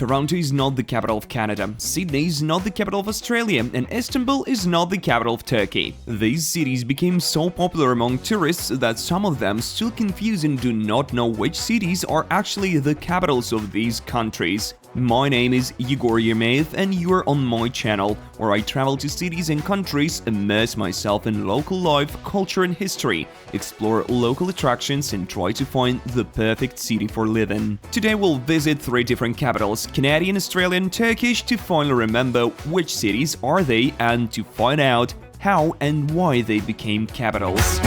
Toronto is not the capital of Canada, Sydney is not the capital of Australia, and Istanbul is not the capital of Turkey. These cities became so popular among tourists that some of them still confuse and do not know which cities are actually the capitals of these countries. My name is Igor Yermeev and you are on my channel, where I travel to cities and countries, immerse myself in local life, culture and history, explore local attractions and try to find the perfect city for living. Today we'll visit 3 different capitals, Canadian, Australian, Turkish, to finally remember which cities are they and to find out how and why they became capitals.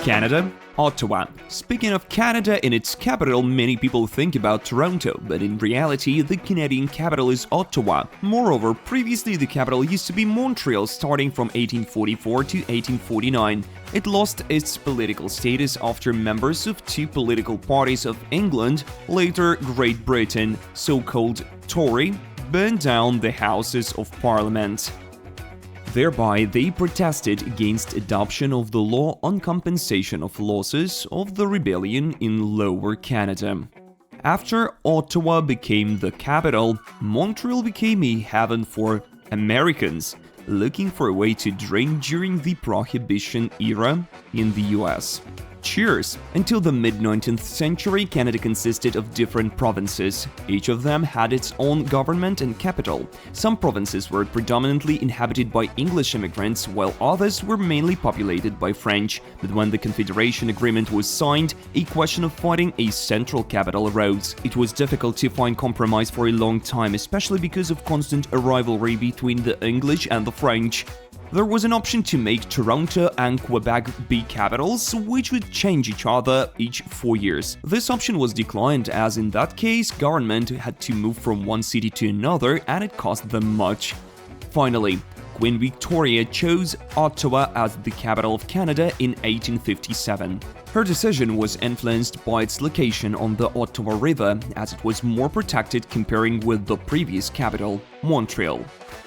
Canada, Ottawa. Speaking of Canada and its capital, many people think about Toronto, but in reality, the Canadian capital is Ottawa. Moreover, previously the capital used to be Montreal starting from 1844 to 1849. It lost its political status after members of 2 political parties of England, later Great Britain, so-called Tory, burned down the Houses of Parliament. Thereby, they protested against adoption of the law on compensation of losses of the rebellion in Lower Canada. After Ottawa became the capital, Montreal became a haven for Americans looking for a way to drink during the Prohibition era in the US. Cheers! Until the mid-19th century, Canada consisted of different provinces. Each of them had its own government and capital. Some provinces were predominantly inhabited by English immigrants, while others were mainly populated by French. But when the Confederation Agreement was signed, a question of finding a central capital arose. It was difficult to find compromise for a long time, especially because of constant rivalry between the English and the French. There was an option to make Toronto and Quebec be capitals, which would change each other each 4 years. This option was declined as in that case, government had to move from one city to another and it cost them much. Finally, Queen Victoria chose Ottawa as the capital of Canada in 1857. Her decision was influenced by its location on the Ottawa River, as it was more protected comparing with the previous capital, Montreal.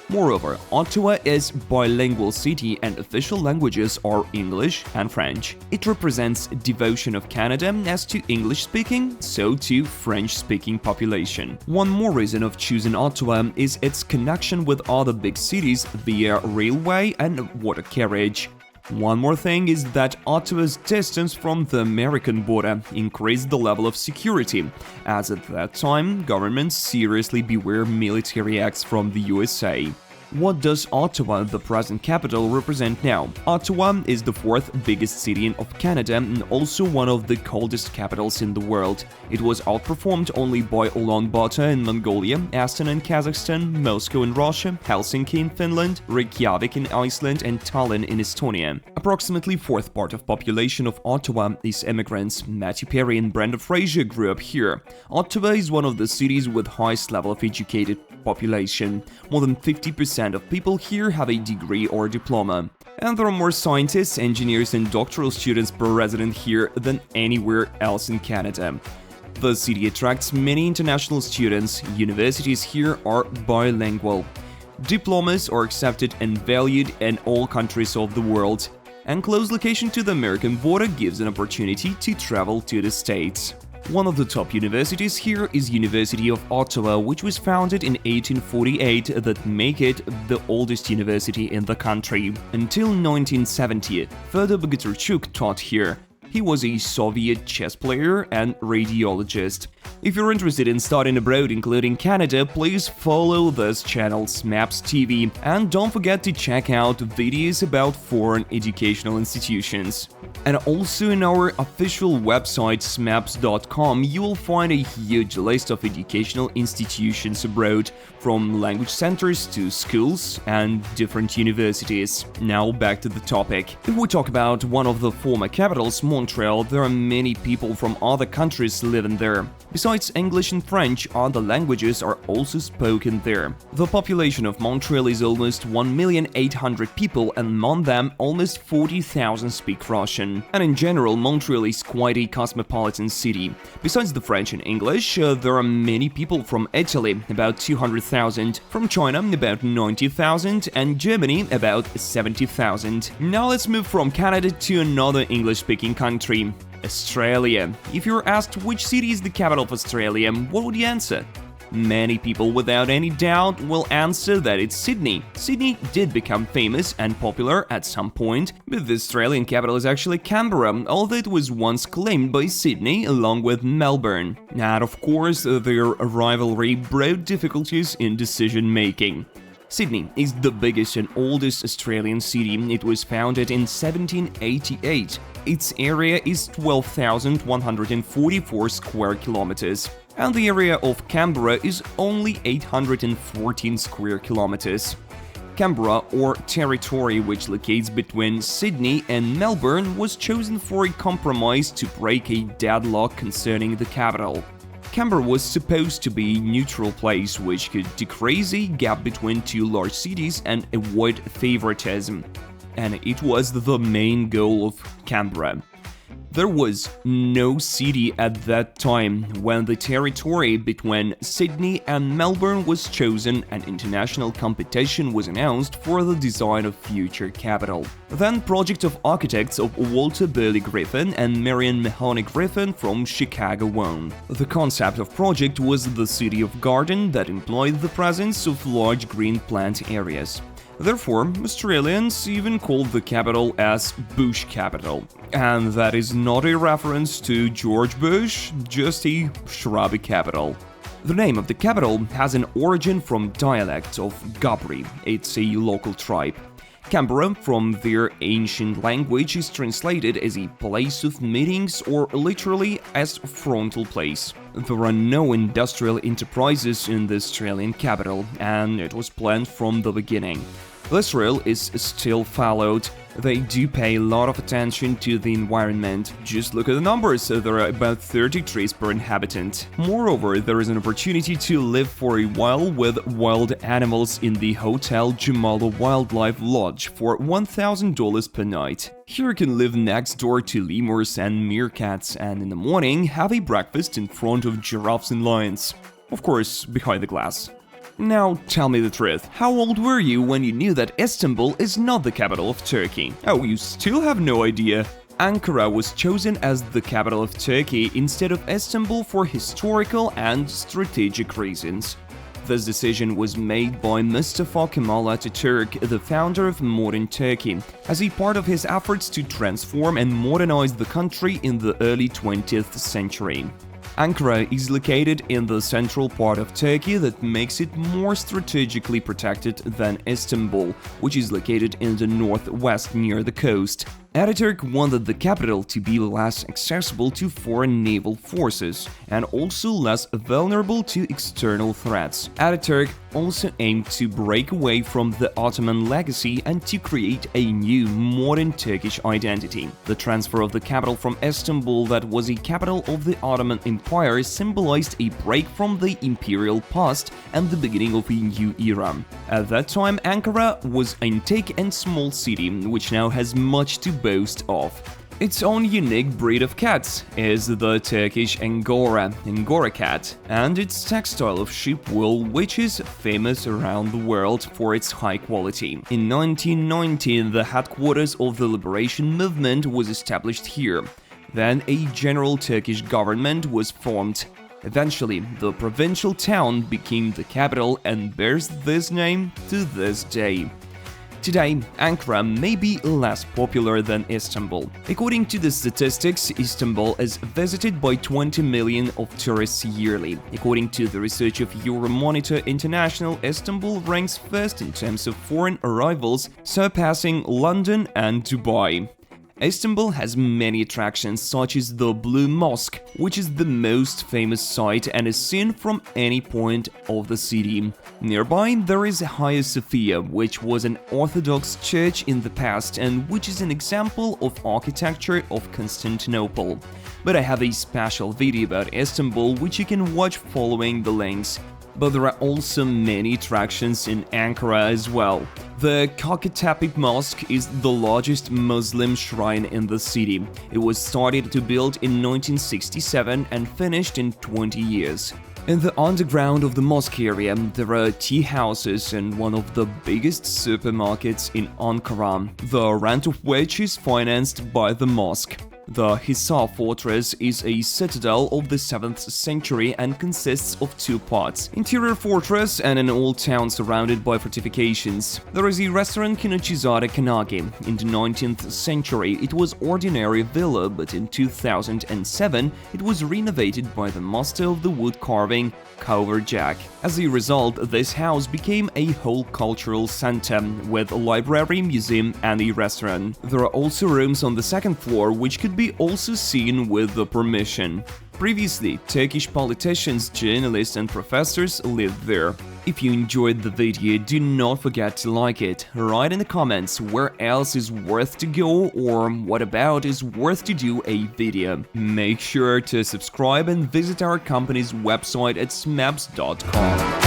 Moreover, Ottawa is a bilingual city and official languages are English and French. It represents devotion of Canada as to English-speaking, so to French-speaking population. One more reason of choosing Ottawa is its connection with other big cities via railway and water carriage. One more thing is that Ottawa's distance from the American border increased the level of security, as at that time, governments seriously beware military acts from the USA. What does Ottawa, the present capital, represent now? Ottawa is the 4th biggest city of Canada and also one of the coldest capitals in the world. It was outperformed only by Ulaanbaatar in Mongolia, Astana in Kazakhstan, Moscow in Russia, Helsinki in Finland, Reykjavik in Iceland and Tallinn in Estonia. Approximately 1/4 part of population of Ottawa is immigrants. Matthew Perry and Brenda Fraser grew up here. Ottawa is one of the cities with highest level of educated population. More than 50% of people here have a degree or diploma. And there are more scientists, engineers and doctoral students per resident here than anywhere else in Canada. The city attracts many international students. Universities here are bilingual. Diplomas are accepted and valued in all countries of the world. And close location to the American border gives an opportunity to travel to the States. One of the top universities here is University of Ottawa, which was founded in 1848 that make it the oldest university in the country. Until 1970, Fyodor Bogatyryk taught here. He was a Soviet chess player and radiologist. If you're interested in studying abroad, including Canada, please follow this channel, SMAPS TV, and don't forget to check out videos about foreign educational institutions. And also in our official website, smaps.com, you will find a huge list of educational institutions abroad, from language centers to schools and different universities. Now back to the topic. If we talk about one of the former capitals, Montreal, there are many people from other countries living there. Besides English and French, other languages are also spoken there. The population of Montreal is almost 1,800,000 people, and among them, almost 40,000 speak Russian. population. And in general, Montreal is quite a cosmopolitan city. Besides the French and English, there are many people from Italy, about 200,000, from China, about 90,000, and Germany, about 70,000. Now let's move from Canada to another English-speaking country, Australia. If you're asked which city is the capital of Australia, what would you answer? Many people, without any doubt, will answer that it's Sydney. Sydney did become famous and popular at some point, but the Australian capital is actually Canberra, although it was once claimed by Sydney along with Melbourne. And of course, their rivalry brought difficulties in decision-making. Sydney is the biggest and oldest Australian city. It was founded in 1788. Its area is 12,144 square kilometers, and the area of Canberra is only 814 square kilometers. Canberra, or territory which locates between Sydney and Melbourne, was chosen for a compromise to break a deadlock concerning the capital. Canberra was supposed to be a neutral place which could decrease a gap between two large cities and avoid favoritism. And it was the main goal of Canberra. There was no city at that time when the territory between Sydney and Melbourne was chosen and international competition was announced for the design of future capital. Then project of architects of Walter Burley Griffin and Marion Mahoney Griffin from Chicago won. The concept of project was the city of garden that employed the presence of large green plant areas. Therefore, Australians even called the capital as Bush Capital. And that is not a reference to George Bush, just a shrubby capital. The name of the capital has an origin from dialect of Gabri, it's a local tribe. Canberra, from their ancient language, is translated as a place of meetings or literally as frontal place. There are no industrial enterprises in the Australian capital, and it was planned from the beginning. This rule is still followed. They do pay a lot of attention to the environment. Just look at the numbers, there are about 30 trees per inhabitant. Moreover, there is an opportunity to live for a while with wild animals in the Hotel Jamala Wildlife Lodge for $1,000 per night. Here you can live next door to lemurs and meerkats, and in the morning have a breakfast in front of giraffes and lions. Of course, behind the glass. Now, tell me the truth. How old were you when you knew that Istanbul is not the capital of Turkey? Oh, you still have no idea? Ankara was chosen as the capital of Turkey instead of Istanbul for historical and strategic reasons. This decision was made by Mustafa Kemal Atatürk, the founder of modern Turkey, as a part of his efforts to transform and modernize the country in the early 20th century. Ankara is located in the central part of Turkey that makes it more strategically protected than Istanbul, which is located in the northwest near the coast. Ataturk wanted the capital to be less accessible to foreign naval forces and also less vulnerable to external threats. Ataturk also aimed to break away from the Ottoman legacy and to create a new, modern Turkish identity. The transfer of the capital from Istanbul, that was a capital of the Ottoman Empire, symbolized a break from the imperial past and the beginning of a new era. At that time, Ankara was a thick and small city, which now has much to boast of. Its own unique breed of cats is the Turkish Angora cat, and its textile of sheep wool, which is famous around the world for its high quality. In 1919, the headquarters of the liberation movement was established here. Then a general Turkish government was formed. Eventually, the provincial town became the capital and bears this name to this day. Today, Ankara may be less popular than Istanbul. According to the statistics, Istanbul is visited by 20 million of tourists yearly. According to the research of Euromonitor International, Istanbul ranks first in terms of foreign arrivals, surpassing London and Dubai. Istanbul has many attractions, such as the Blue Mosque, which is the most famous sight and is seen from any point of the city. Nearby, there is Hagia Sophia, which was an Orthodox church in the past and which is an example of architecture of Constantinople. But I have a special video about Istanbul which you can watch following the links. But there are also many attractions in Ankara as well. The Kakatapik Mosque is the largest Muslim shrine in the city. It was started to build in 1967 and finished in 20 years. In the underground of the mosque area, there are tea houses and one of the biggest supermarkets in Ankara, the rent of which is financed by the mosque. The Hisar fortress is a citadel of the 7th century and consists of two parts: interior fortress and an old town surrounded by fortifications. There is a restaurant Kinachizade Kanagi. In the 19th century, it was ordinary villa, but in 2007, it was renovated by the master of the wood carving, Jack. As a result, this house became a whole cultural center, with a library, museum, and a restaurant. There are also rooms on the second floor which could be also seen with the permission. Previously, Turkish politicians, journalists, and professors lived there. If you enjoyed the video, do not forget to like it. Write in the comments where else is worth to go or what about is worth to do a video. Make sure to subscribe and visit our company's website at smaps.com.